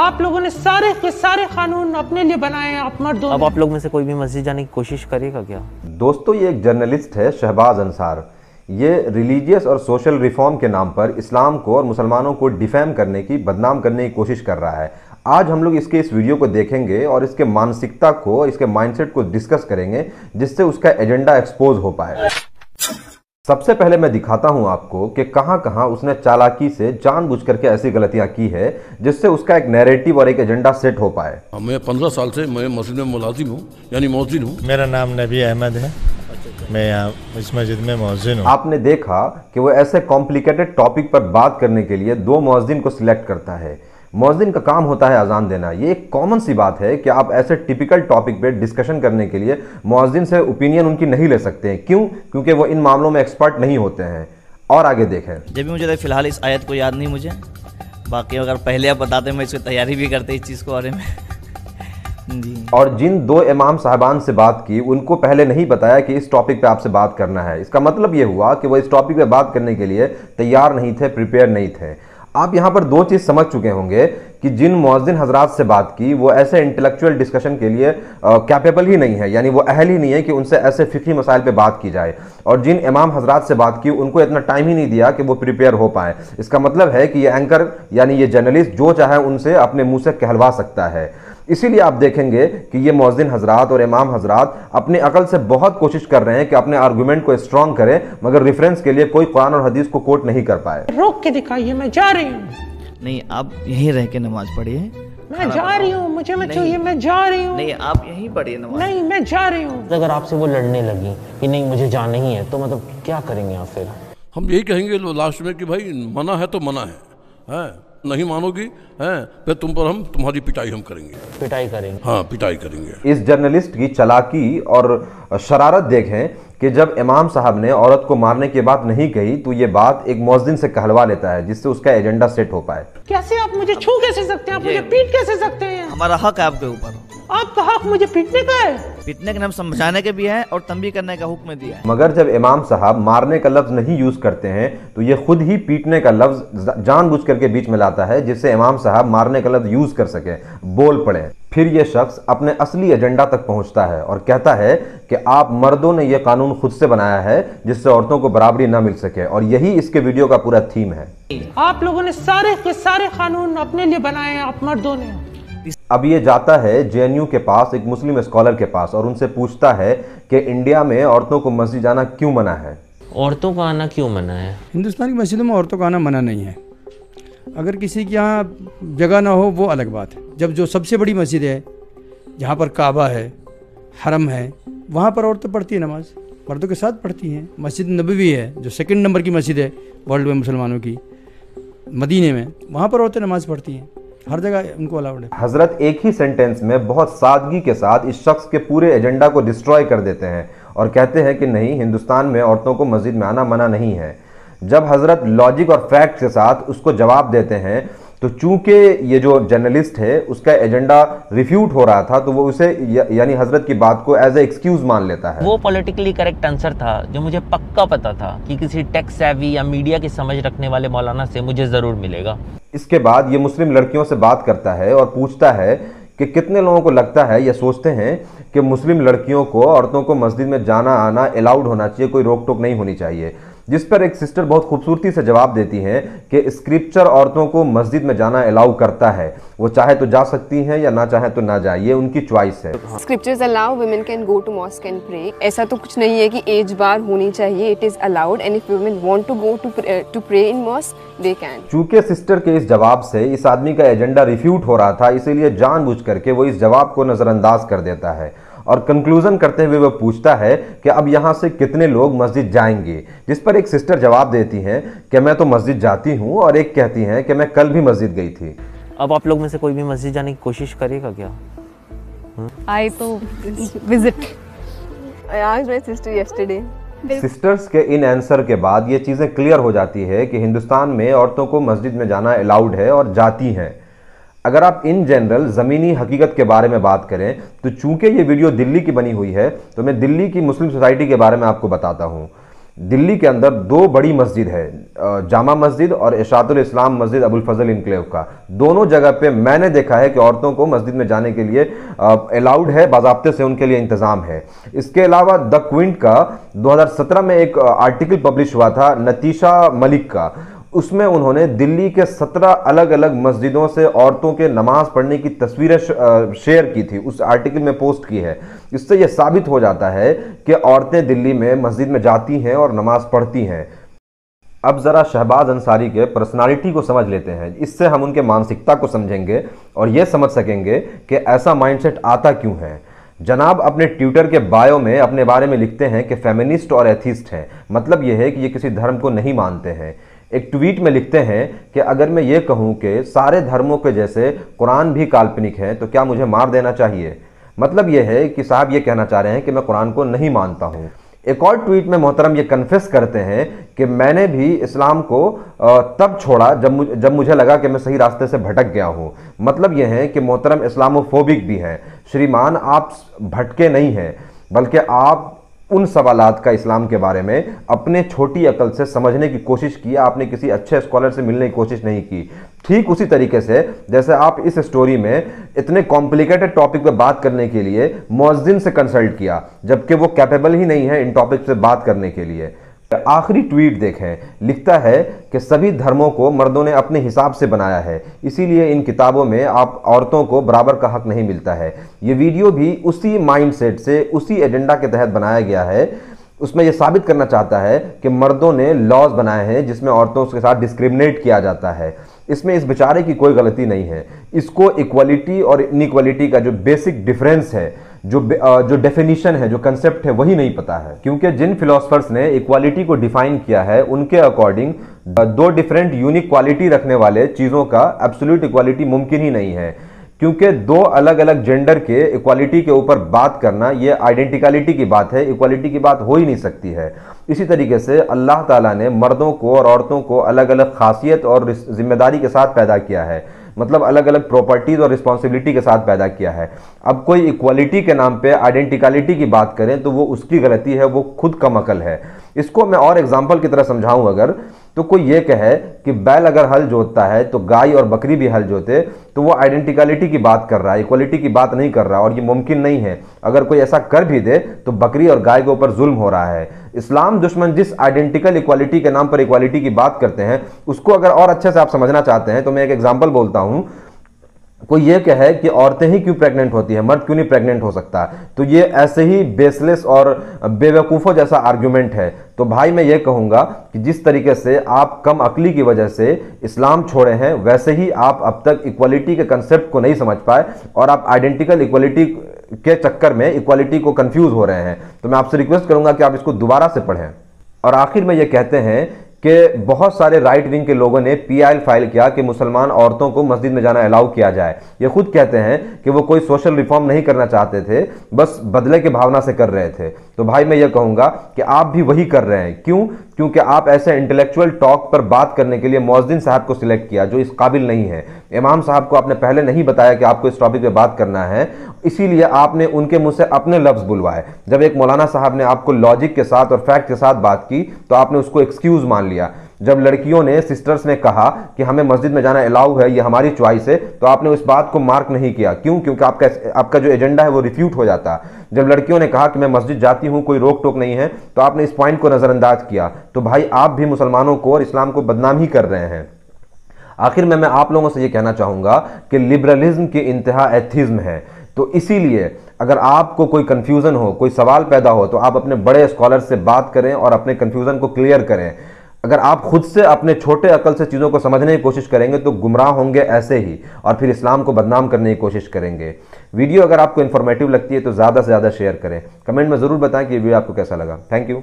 आप लोगों ने सारे के सारे कानून अपने लिए बनाए हैं, आप मर्दों। अब आप लोग में से कोई भी मस्जिद जाने की कोशिश करेगा क्या? दोस्तों, ये एक जर्नलिस्ट है शहबाज अंसार। ये रिलीजियस और सोशल रिफॉर्म के नाम पर इस्लाम को और मुसलमानों को डिफेम करने की, बदनाम करने की कोशिश कर रहा है। आज हम लोग इसके इस वीडियो को देखेंगे और इसके मानसिकता को, इसके माइंडसेट को डिस्कस करेंगे, जिससे उसका एजेंडा एक्सपोज हो पाए। सबसे पहले मैं दिखाता हूं आपको कि कहां कहां उसने चालाकी से जानबूझ करके ऐसी गलतियां की है जिससे उसका एक नैरेटिव और एक एजेंडा सेट हो पाए। मैं 15 साल से मैं मस्जिद में मुलाजिम हूँ, यानी मौजिन हूँ। मेरा नाम नबी अहमद है, मैं यहाँ इस मस्जिद में मौजिन हूँ। आपने देखा कि वो ऐसे कॉम्प्लिकेटेड टॉपिक पर बात करने के लिए दो मौजिन को सिलेक्ट करता है। मौजिन का काम होता है अजान देना। ये एक कॉमन सी बात है कि आप ऐसे टिपिकल टॉपिक पे डिस्कशन करने के लिए मौजिन से ओपिनियन उनकी नहीं ले सकते हैं। क्यों? क्योंकि वो इन मामलों में एक्सपर्ट नहीं होते हैं। और आगे देखें। जब भी मुझे फिलहाल इस आयत को याद नहीं मुझे, बाकी अगर पहले आप बताते मैं इसकी तैयारी भी करते इस चीज़ के बारे में। जी। और जिन दो इमाम साहबान से बात की, उनको पहले नहीं बताया कि इस टॉपिक पे आपसे बात करना है। इसका मतलब ये हुआ कि वो इस टॉपिक पे बात करने के लिए तैयार नहीं थे, प्रिपेयर नहीं थे। आप यहाँ पर दो चीज़ समझ चुके होंगे कि जिन मौज़िन हजरात से बात की वो ऐसे इंटेलेक्चुअल डिस्कशन के लिए कैपेबल ही नहीं है, यानी वो अहल ही नहीं है कि उनसे ऐसे फिक्री मसाइल पे बात की जाए। और जिन इमाम हजरात से बात की उनको इतना टाइम ही नहीं दिया कि वो प्रिपेयर हो पाए। इसका मतलब है कि ये एंकर यानी ये जर्नलिस्ट जो चाहे उनसे अपने मुंह से कहलवा सकता है। इसीलिए आप देखेंगे कि ये मौज़िन हजरात और इमाम हजरात अपने अकल से बहुत कोशिश कर रहे हैं कि अपने आर्गुमेंट को स्ट्रॉन्ग करें, मगर रेफरेंस के लिए कोई कुरान और हदीस को कोट नहीं कर पाए। रोक के दिखाइए, मैं जा रही हूँ। नहीं, आप यहीं रह के नमाज पढ़िए। मैं जा रही हूँ, मुझे मत छूइए, मैं जा रही हूँ। नहीं, आप यहीं पढ़िए नमाज। नहीं, मैं जा रही हूँ। अगर आपसे वो लड़ने लगी कि नहीं मुझे जाना ही है, तो मतलब क्या करेंगे आप फिर? हम यही कहेंगे लास्ट में कि भाई मना है तो मना है, नहीं मानोगी हैं फिर तुम पर हम तुम्हारी पिटाई हम करेंगे। पिटाई करेंगे? हाँ, पिटाई करेंगे। इस जर्नलिस्ट की चालाकी और शरारत देखें कि जब इमाम साहब ने औरत को मारने की बात नहीं कही तो ये बात एक मौज़िन से कहलवा लेता है, जिससे उसका एजेंडा सेट हो पाए। कैसे आप मुझे छू कैसे सकते हैं? आप मुझे पीट कैसे सकते हैं? हमारा हक है आपके ऊपर। आपका हक मुझे पीटने का है? पीटने का नाम समझाने के भी है और तंबीह करने का हुक्म दिया है। मगर जब इमाम साहब मारने का लफ्ज नहीं यूज करते हैं तो ये खुद ही पीटने का लफ्ज जानबूझ करके बीच में लाता है, जिससे इमाम साहब मारने का लफ्ज यूज कर सके, बोल पड़े। फिर ये शख्स अपने असली एजेंडा तक पहुंचता है और कहता है कि आप मर्दों ने यह कानून खुद से बनाया है जिससे औरतों को बराबरी ना मिल सके, और यही इसके वीडियो का पूरा थीम है। आप लोगों ने सारे के सारे कानून अपने लिए बनाए हैं, आप मर्दों ने। अब ये जाता है जेएनयू के पास, एक मुस्लिम स्कॉलर के पास, और उनसे पूछता है कि इंडिया में औरतों को मस्जिद जाना क्यों मना है? औरतों को आना क्यों मना है? हिंदुस्तान की मस्जिदों में औरतों का आना मना नहीं है। अगर किसी के यहाँ जगह ना हो वो अलग बात है। जब जो सबसे बड़ी मस्जिद है, जहाँ पर काबा है, हरम है, वहाँ पर औरतें पढ़ती है नमाज, मर्दों के साथ पढ़ती हैं। मस्जिद नबवी है जो सेकंड नंबर की मस्जिद है वर्ल्ड में मुसलमानों की, मदीने में, वहाँ पर औरतें नमाज पढ़ती हैं। हर जगह उनको अलाउड है। हजरत एक ही सेंटेंस में बहुत सादगी के साथ इस शख्स के पूरे एजेंडा को डिस्ट्रॉय कर देते हैं और कहते हैं कि नहीं, हिंदुस्तान में औरतों को मस्जिद में आना मना नहीं है। जब हजरत लॉजिक और फैक्ट के साथ उसको जवाब देते हैं तो चूंकि ये जो जर्नलिस्ट है उसका एजेंडा रिफ्यूट हो रहा था तो वो उसे यानी हजरत की बात को एज ए एक्सक्यूज मान लेता है। वो पॉलिटिकली करेक्ट आंसर था जो मुझे पक्का पता था कि किसी टेक सेवी या मीडिया की समझ रखने वाले मौलाना से मुझे जरूर मिलेगा। इसके बाद ये मुस्लिम लड़कियों से बात करता है और पूछता है कि कितने लोगों को लगता है या सोचते हैं कि मुस्लिम लड़कियों को, औरतों को मस्जिद में जाना आना अलाउड होना चाहिए, कोई रोक टोक नहीं होनी चाहिए। जिस पर एक सिस्टर बहुत खूबसूरती से जवाब देती हैं कि स्क्रिप्चर औरतों को मस्जिद में जाना अलाउ करता है, वो चाहे तो जा सकती हैं या ना चाहे तो ना जाए, ये उनकी चॉइस है। Scriptures allow women can go to mosque and pray. ऐसा तो कुछ नहीं है कि एज बार होनी चाहिए, it is allowed and if women want to go to pray in mosque they can. चूंकि सिस्टर के इस जवाब से इस आदमी का एजेंडा रिफ्यूट हो रहा था, इसीलिए जानबूझ करके वो इस जवाब को नजरअंदाज कर देता है और कंक्लूजन करते हुए वो पूछता है कि अब यहाँ से कितने लोग मस्जिद जाएंगे। जिस पर एक सिस्टर जवाब देती हैं कि मैं तो मस्जिद जाती हूँ, और एक कहती हैं कि मैं कल भी मस्जिद गई थी। अब आप लोग में से कोई भी मस्जिद जाने की कोशिश करेगा क्या? आई तो visit. I asked my sister yesterday. Sisters के इन आंसर के बाद ये चीज़ें क्लियर हो जाती है कि हिंदुस्तान में औरतों को मस्जिद में जाना अलाउड है और जाती हैं। अगर आप इन जनरल ज़मीनी हकीकत के बारे में बात करें तो चूंकि ये वीडियो दिल्ली की बनी हुई है तो मैं दिल्ली की मुस्लिम सोसाइटी के बारे में आपको बताता हूँ। दिल्ली के अंदर दो बड़ी मस्जिद है, जामा मस्जिद और इशातुल इस्लाम मस्जिद अबुल फजल इनक्लेव का। दोनों जगह पे मैंने देखा है कि औरतों को मस्जिद में जाने के लिए अलाउड है, बाज़ाब्ते से उनके लिए इंतज़ाम है। इसके अलावा द क्विंट का 2017 में एक आर्टिकल पब्लिश हुआ था नतीशा मलिक का, उसमें उन्होंने दिल्ली के 17 अलग अलग मस्जिदों से औरतों के नमाज पढ़ने की तस्वीरें शेयर की थी, उस आर्टिकल में पोस्ट की है। इससे यह साबित हो जाता है कि औरतें दिल्ली में मस्जिद में जाती हैं और नमाज पढ़ती हैं। अब ज़रा शहबाज अंसारी के पर्सनालिटी को समझ लेते हैं, इससे हम उनके मानसिकता को समझेंगे और यह समझ सकेंगे कि ऐसा माइंडसेट आता क्यों है। जनाब अपने ट्विटर के बायो में अपने बारे में लिखते हैं कि फेमिनिस्ट और एथिस्ट हैं, मतलब यह है कि ये किसी धर्म को नहीं मानते हैं। एक ट्वीट में लिखते हैं कि अगर मैं ये कहूं कि सारे धर्मों के जैसे कुरान भी काल्पनिक है तो क्या मुझे मार देना चाहिए। मतलब यह है कि साहब ये कहना चाह रहे हैं कि मैं कुरान को नहीं मानता हूं। एक और ट्वीट में मोहतरम ये कन्फेस करते हैं कि मैंने भी इस्लाम को तब छोड़ा जब मुझे लगा कि मैं सही रास्ते से भटक गया हूं। मतलब यह है कि मोहतरम इस्लामोफोबिक भी हैं। श्रीमान आप भटके नहीं हैं, बल्कि आप उन सवालात का इस्लाम के बारे में अपने छोटी अकल से समझने की कोशिश की, आपने किसी अच्छे स्कॉलर से मिलने की कोशिश नहीं की। ठीक उसी तरीके से जैसे आप इस स्टोरी में इतने कॉम्प्लिकेटेड टॉपिक पे बात करने के लिए मुअज्जिन से कंसल्ट किया, जबकि वो कैपेबल ही नहीं है इन टॉपिक पे बात करने के लिए। आखिरी ट्वीट देखें, लिखता है कि सभी धर्मों को मर्दों ने अपने हिसाब से बनाया है, इसीलिए इन किताबों में आप औरतों को बराबर का हक नहीं मिलता है। ये वीडियो भी उसी माइंडसेट से, उसी एजेंडा के तहत बनाया गया है। उसमें यह साबित करना चाहता है कि मर्दों ने लॉज बनाए हैं जिसमें औरतों के साथ डिस्क्रिमिनेट किया जाता है। इसमें इस बेचारे की कोई गलती नहीं है। इसको इक्वालिटी और इनइक्वालिटी का जो बेसिक डिफरेंस है, जो डेफिनेशन है, जो कंसेप्ट है, वही नहीं पता है। क्योंकि जिन फिलोसफर्स ने इक्वालिटी को डिफाइन किया है उनके अकॉर्डिंग दो डिफरेंट यूनिक क्वालिटी रखने वाले चीज़ों का एब्सोल्यूट इक्वालिटी मुमकिन ही नहीं है। क्योंकि दो अलग अलग जेंडर के इक्वालिटी के ऊपर बात करना ये आइडेंटिकलिटी की बात है, इक्वालिटी की बात हो ही नहीं सकती है। इसी तरीके से अल्लाह ताला ने मर्दों को और औरतों को अलग अलग खासियत और जिम्मेदारी के साथ पैदा किया है, मतलब अलग अलग प्रॉपर्टीज और रिस्पॉन्सिबिलिटी के साथ पैदा किया है। अब कोई इक्वालिटी के नाम पे आइडेंटिकलिटी की बात करें तो वो उसकी गलती है, वो खुद कम अकल है। इसको मैं और एग्जांपल की तरह समझाऊं अगर, तो कोई ये कहे कि बैल अगर हल जोतता है तो गाय और बकरी भी हल जोते, तो वो आइडेंटिकलिटी की बात कर रहा है, इक्वालिटी की बात नहीं कर रहा, और ये मुमकिन नहीं है। अगर कोई ऐसा कर भी दे तो बकरी और गाय के ऊपर जुल्म हो रहा है। इस्लाम दुश्मन जिस आइडेंटिकल इक्वालिटी के नाम पर इक्वालिटी की बात करते हैं उसको अगर और अच्छे से आप समझना चाहते हैं तो मैं एक एग्जाम्पल बोलता हूं। कोई ये कहे कि औरतें ही क्यों प्रेग्नेंट होती है, मर्द क्यों नहीं प्रेग्नेंट हो सकता, तो ये ऐसे ही बेसलेस और बेवकूफ़ों जैसा आर्ग्यूमेंट है। तो भाई मैं ये कहूँगा कि जिस तरीके से आप कम अकली की वजह से इस्लाम छोड़े हैं, वैसे ही आप अब तक इक्वालिटी के कंसेप्ट को नहीं समझ पाए और आप आइडेंटिकल इक्वालिटी के चक्कर में इक्वालिटी को कंफ्यूज हो रहे हैं। तो मैं आपसे रिक्वेस्ट करूँगा कि आप इसको दोबारा से पढ़ें। और आखिर में ये कहते हैं कि बहुत सारे राइट विंग के लोगों ने PIL फाइल किया कि मुसलमान औरतों को मस्जिद में जाना अलाउ किया जाए। ये खुद कहते हैं कि वो कोई सोशल रिफॉर्म नहीं करना चाहते थे, बस बदले की भावना से कर रहे थे। तो भाई मैं ये कहूँगा कि आप भी वही कर रहे हैं। क्यों? क्योंकि आप ऐसे इंटेलेक्चुअल टॉक पर बात करने के लिए मुअज्जिन साहब को सिलेक्ट किया जो इस काबिल नहीं है। इमाम साहब को आपने पहले नहीं बताया कि आपको इस टॉपिक पे बात करना है, इसीलिए आपने उनके मुंह से अपने लफ्ज़ बुलवाए। जब एक मौलाना साहब ने आपको लॉजिक के साथ और फैक्ट के साथ बात की तो आपने उसको एक्सक्यूज़ मान लिया। जब लड़कियों ने, सिस्टर्स ने कहा कि हमें मस्जिद में जाना अलाउ है, ये हमारी चॉइस है, तो आपने उस बात को मार्क नहीं किया। क्यों? क्योंकि आपका जो एजेंडा है वो रिफ्यूट हो जाता। जब लड़कियों ने कहा कि मैं मस्जिद जाती हूँ, कोई रोक टोक नहीं है, तो आपने इस पॉइंट को नज़रअंदाज किया। तो भाई आप भी मुसलमानों को और इस्लाम को बदनाम ही कर रहे हैं। आखिर में मैं आप लोगों से ये कहना चाहूँगा कि लिबरलिज्म की इंतहा एथिज्म है। तो इसीलिए अगर आपको कोई कन्फ्यूज़न हो, कोई सवाल पैदा हो, तो आप अपने बड़े स्कॉलर से बात करें और अपने कन्फ्यूज़न को क्लियर करें। अगर आप खुद से अपने छोटे अकल से चीज़ों को समझने की कोशिश करेंगे तो गुमराह होंगे ऐसे ही, और फिर इस्लाम को बदनाम करने की कोशिश करेंगे। वीडियो अगर आपको इन्फॉर्मेटिव लगती है तो ज़्यादा से ज़्यादा शेयर करें। कमेंट में ज़रूर बताएं कि ये वीडियो आपको कैसा लगा। Thank you.